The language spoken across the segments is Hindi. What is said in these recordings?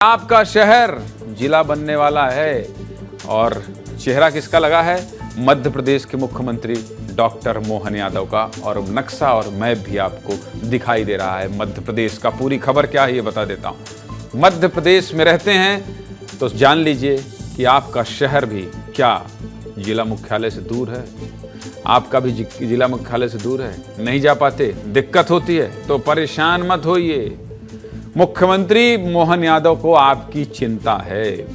आपका शहर जिला बनने वाला है और चेहरा किसका लगा है? मध्य प्रदेश के मुख्यमंत्री डॉक्टर मोहन यादव का। और नक्शा और मैप भी आपको दिखाई दे रहा है मध्य प्रदेश का। पूरी खबर क्या है ये बता देता हूं। मध्य प्रदेश में रहते हैं तो जान लीजिए कि आपका शहर भी क्या जिला मुख्यालय से दूर है? आपका भी जिला मुख्यालय से दूर है, नहीं जा पाते, दिक्कत होती है तो परेशान मत होइए। मुख्यमंत्री मोहन यादव को आपकी चिंता है,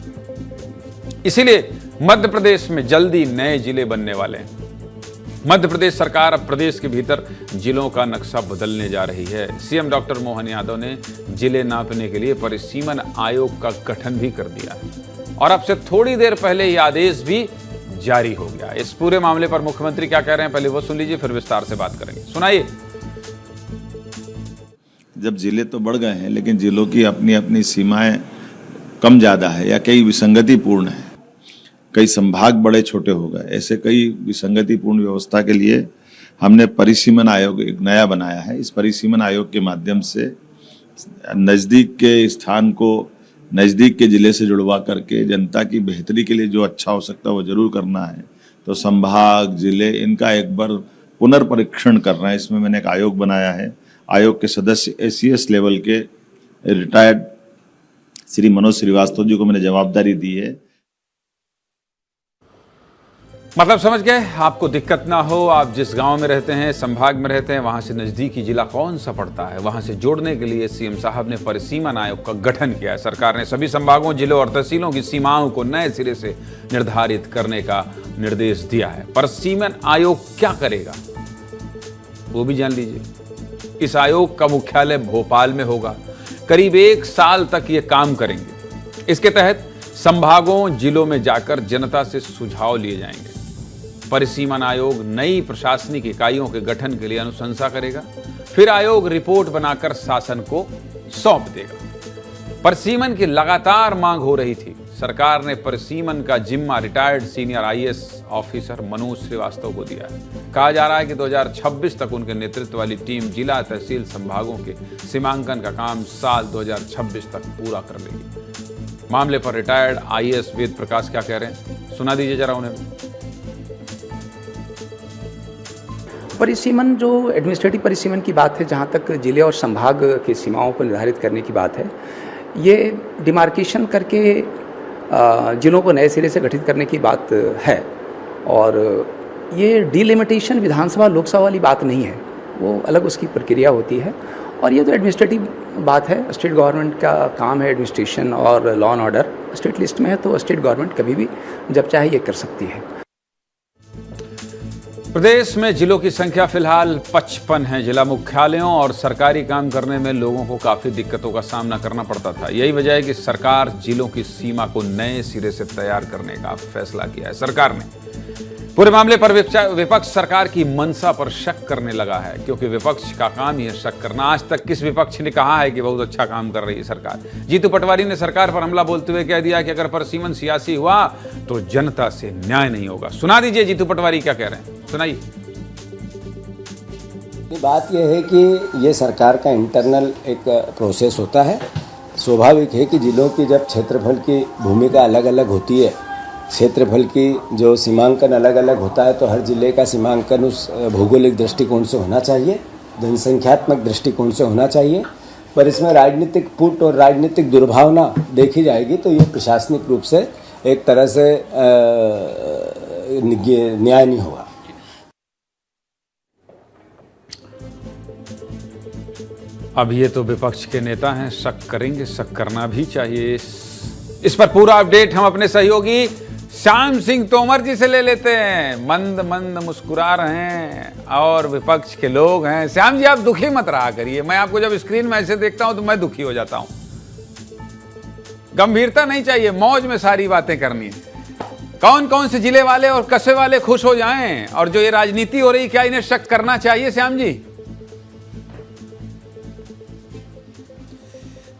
इसीलिए मध्य प्रदेश में जल्दी नए जिले बनने वाले हैं। मध्य प्रदेश सरकार अब प्रदेश के भीतर जिलों का नक्शा बदलने जा रही है। सीएम डॉक्टर मोहन यादव ने जिले नापने के लिए परिसीमन आयोग का गठन भी कर दिया है और अब से थोड़ी देर पहले ये आदेश भी जारी हो गया। इस पूरे मामले पर मुख्यमंत्री क्या कह रहे हैं पहले वो सुन लीजिए, फिर विस्तार से बात करेंगे। सुनाइए। जब जिले तो बढ़ गए हैं लेकिन जिलों की अपनी अपनी सीमाएं कम ज़्यादा है या कई विसंगतिपूर्ण है, कई संभाग बड़े छोटे हो गए, ऐसे कई विसंगतिपूर्ण व्यवस्था के लिए हमने परिसीमन आयोग एक नया बनाया है। इस परिसीमन आयोग के माध्यम से नज़दीक के स्थान को नज़दीक के ज़िले से जुड़वा करके जनता की बेहतरी के लिए जो अच्छा हो सकता है वो जरूर करना है। तो संभाग जिले इनका एक बार पुनर्परीक्षण करना है। इसमें मैंने एक आयोग बनाया है। आयोग के सदस्य एसीएस लेवल के रिटायर्ड श्री मनोज श्रीवास्तव जी को मैंने जवाबदारी दी है। मतलब समझ गए? आपको दिक्कत ना हो, आप जिस गांव में रहते हैं, संभाग में रहते हैं, वहां से नजदीकी जिला कौन सा पड़ता है, वहां से जोड़ने के लिए सीएम साहब ने परिसीमन आयोग का गठन किया है। सरकार ने सभी संभागों, जिलों और तहसीलों की सीमाओं को नए सिरे से निर्धारित करने का निर्देश दिया है। परिसीमन आयोग क्या करेगा वो भी जान लीजिए। इस आयोग का मुख्यालय भोपाल में होगा। करीब 1 साल तक ये काम करेंगे। इसके तहत संभागों, जिलों में जाकर जनता से सुझाव लिए जाएंगे। परिसीमन आयोग नई प्रशासनिक इकाइयों के गठन के लिए अनुशंसा करेगा, फिर आयोग रिपोर्ट बनाकर शासन को सौंप देगा। परिसीमन की लगातार मांग हो रही थी। सरकार ने परिसीमन का जिम्मा retired senior IAS officer Manoj Shrivastava को दिया है। कहा जा रहा है कि 2026 तक उनके नेतृत्व वाली टीम जिला, तहसील, संभागों के सीमांकन का काम साल 2026 तक पूरा कर लेगी। मामले पर रिटायर्ड आईएएस वेद प्रकाश क्या कह रहे हैं, सुना दीजिए जरा उन्हें। परिसीमन जो एडमिनिस्ट्रेटिव परिसीमन की बात है, जहाँ तक जिले और संभाग की सीमाओं को निर्धारित करने की बात है, ये डिमार्केशन करके जिलों को नए सिरे से गठित करने की बात है। और ये डिलिमिटेशन विधानसभा लोकसभा वाली बात नहीं है, वो अलग उसकी प्रक्रिया होती है। और ये तो एडमिनिस्ट्रेटिव बात है, स्टेट गवर्नमेंट का काम है एडमिनिस्ट्रेशन और law and order. State list में है तो स्टेट गवर्नमेंट कभी भी जब चाहे ये कर सकती है। प्रदेश में जिलों की संख्या फिलहाल 55 है। जिला मुख्यालयों और सरकारी काम करने में लोगों को काफी दिक्कतों का सामना करना पड़ता था। यही वजह है कि सरकार जिलों की सीमा को नए सिरे से तैयार करने का फैसला किया है। सरकार ने पूरे मामले पर विपक्ष सरकार की मंशा पर शक करने लगा है, क्योंकि विपक्ष का काम ही है शक करना। आज तक किस विपक्ष ने कहा है कि बहुत अच्छा काम कर रही है सरकार? जीतू पटवारी ने सरकार पर हमला बोलते हुए कह दिया कि अगर परिसीमन सियासी हुआ तो जनता से न्याय नहीं होगा। सुना दीजिए जीतू पटवारी क्या कह रहे हैं, सुनाइए। बात यह है कि ये सरकार का इंटरनल एक प्रोसेस होता है। स्वाभाविक है कि जिलों की जब क्षेत्रफल की भूमिका अलग अलग होती है, क्षेत्रफल की जो सीमांकन अलग अलग होता है, तो हर जिले का सीमांकन उस भौगोलिक दृष्टिकोण से होना चाहिए, जनसंख्यात्मक दृष्टिकोण से होना चाहिए। पर इसमें राजनीतिक पुट और राजनीतिक दुर्भावना देखी जाएगी तो ये प्रशासनिक रूप से एक तरह से न्याय नहीं होगा। अब ये तो विपक्ष के नेता हैं, शक करेंगे, शक करना भी चाहिए। इस पर पूरा अपडेट हम अपने सहयोगी श्याम सिंह तोमर जी से ले लेते हैं। मंद मंद मुस्कुरा रहे हैं और विपक्ष के लोग हैं। श्याम जी, आप दुखी मत रहा करिए। मैं आपको जब स्क्रीन में ऐसे देखता हूं तो मैं दुखी हो जाता हूं। गंभीरता नहीं चाहिए, मौज में सारी बातें करनी है। कौन कौन से जिले वाले और कस्बे वाले खुश हो जाएं, और जो ये राजनीति हो रही, क्या इन्हें शक करना चाहिए? श्याम जी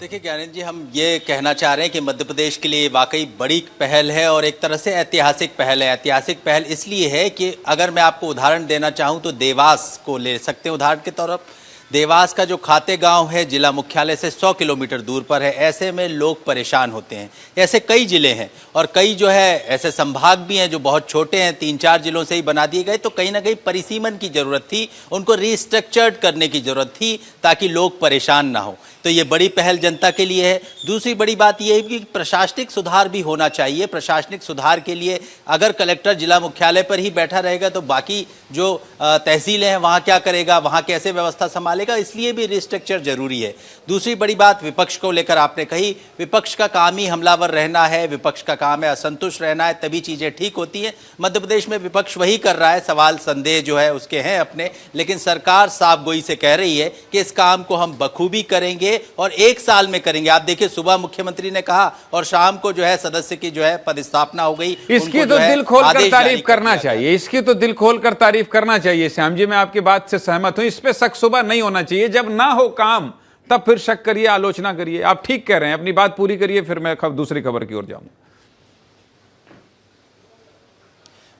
देखिए ज्ञानेंद्र जी, हम ये कहना चाह रहे हैं कि मध्य प्रदेश के लिए वाकई बड़ी पहल है और एक तरह से ऐतिहासिक पहल है। ऐतिहासिक पहल इसलिए है कि अगर मैं आपको उदाहरण देना चाहूँ तो देवास को ले सकते हैं उदाहरण के तौर पर। देवास का जो खाते गांव है जिला मुख्यालय से 100 किलोमीटर दूर पर है। ऐसे में लोग परेशान होते हैं। ऐसे कई जिले हैं और कई जो है ऐसे संभाग भी हैं जो बहुत छोटे हैं, 3-4 जिलों से ही बना दिए गए। तो कहीं ना कहीं परिसीमन की जरूरत थी, उनको रिस्ट्रक्चर्ड करने की जरूरत थी ताकि लोग परेशान ना हो। तो ये बड़ी पहल जनता के लिए है। दूसरी बड़ी बात यह है कि प्रशासनिक सुधार भी होना चाहिए। प्रशासनिक सुधार के लिए अगर कलेक्टर जिला मुख्यालय पर ही बैठा रहेगा तो बाकी जो तहसीलें हैं वहाँ क्या करेगा, वहाँ कैसे व्यवस्था संभालेगा, इसलिए भी रिस्ट्रक्चर जरूरी है। दूसरी बड़ी बात विपक्ष को लेकर आपने कही, विपक्ष का काम ही हमलावर रहना है, विपक्ष का काम है असंतुष्ट रहना है, तभी चीज़ें ठीक होती हैं। मध्य प्रदेश में विपक्ष वही कर रहा है, सवाल संदेह जो है उसके हैं अपने, लेकिन सरकार साफ गोई से कह रही है कि इस काम को हम बखूबी करेंगे और 1 साल में करेंगे। आप देखिए सुबह मुख्यमंत्री ने कहा और शाम को जो है सदस्य की जो है पदस्थापना हो गई। इसकी तो दिल खोल कर तारीफ करना चाहिए, इसकी तो दिल खोल कर तारीफ करना चाहिए। श्याम जी, मैं आपकी बात से सहमत हूं। इस पे शक शुबा नहीं होना चाहिए। जब ना हो काम तब फिर शक करिए, आलोचना करिए। आप ठीक कह रहे हैं, अपनी बात पूरी करिए, फिर मैं दूसरी खबर की ओर जाऊंगा।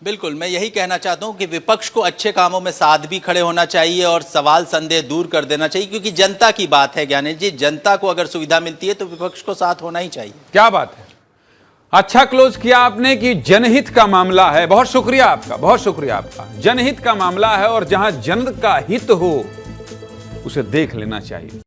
बिल्कुल, मैं यही कहना चाहता हूं कि विपक्ष को अच्छे कामों में साथ भी खड़े होना चाहिए और सवाल संदेह दूर कर देना चाहिए, क्योंकि जनता की बात है ज्ञानेश जी। जनता को अगर सुविधा मिलती है तो विपक्ष को साथ होना ही चाहिए। क्या बात है, अच्छा क्लोज किया आपने कि जनहित का मामला है। बहुत शुक्रिया आपका, बहुत शुक्रिया आपका। जनहित का मामला है और जहां जन का हित हो उसे देख लेना चाहिए।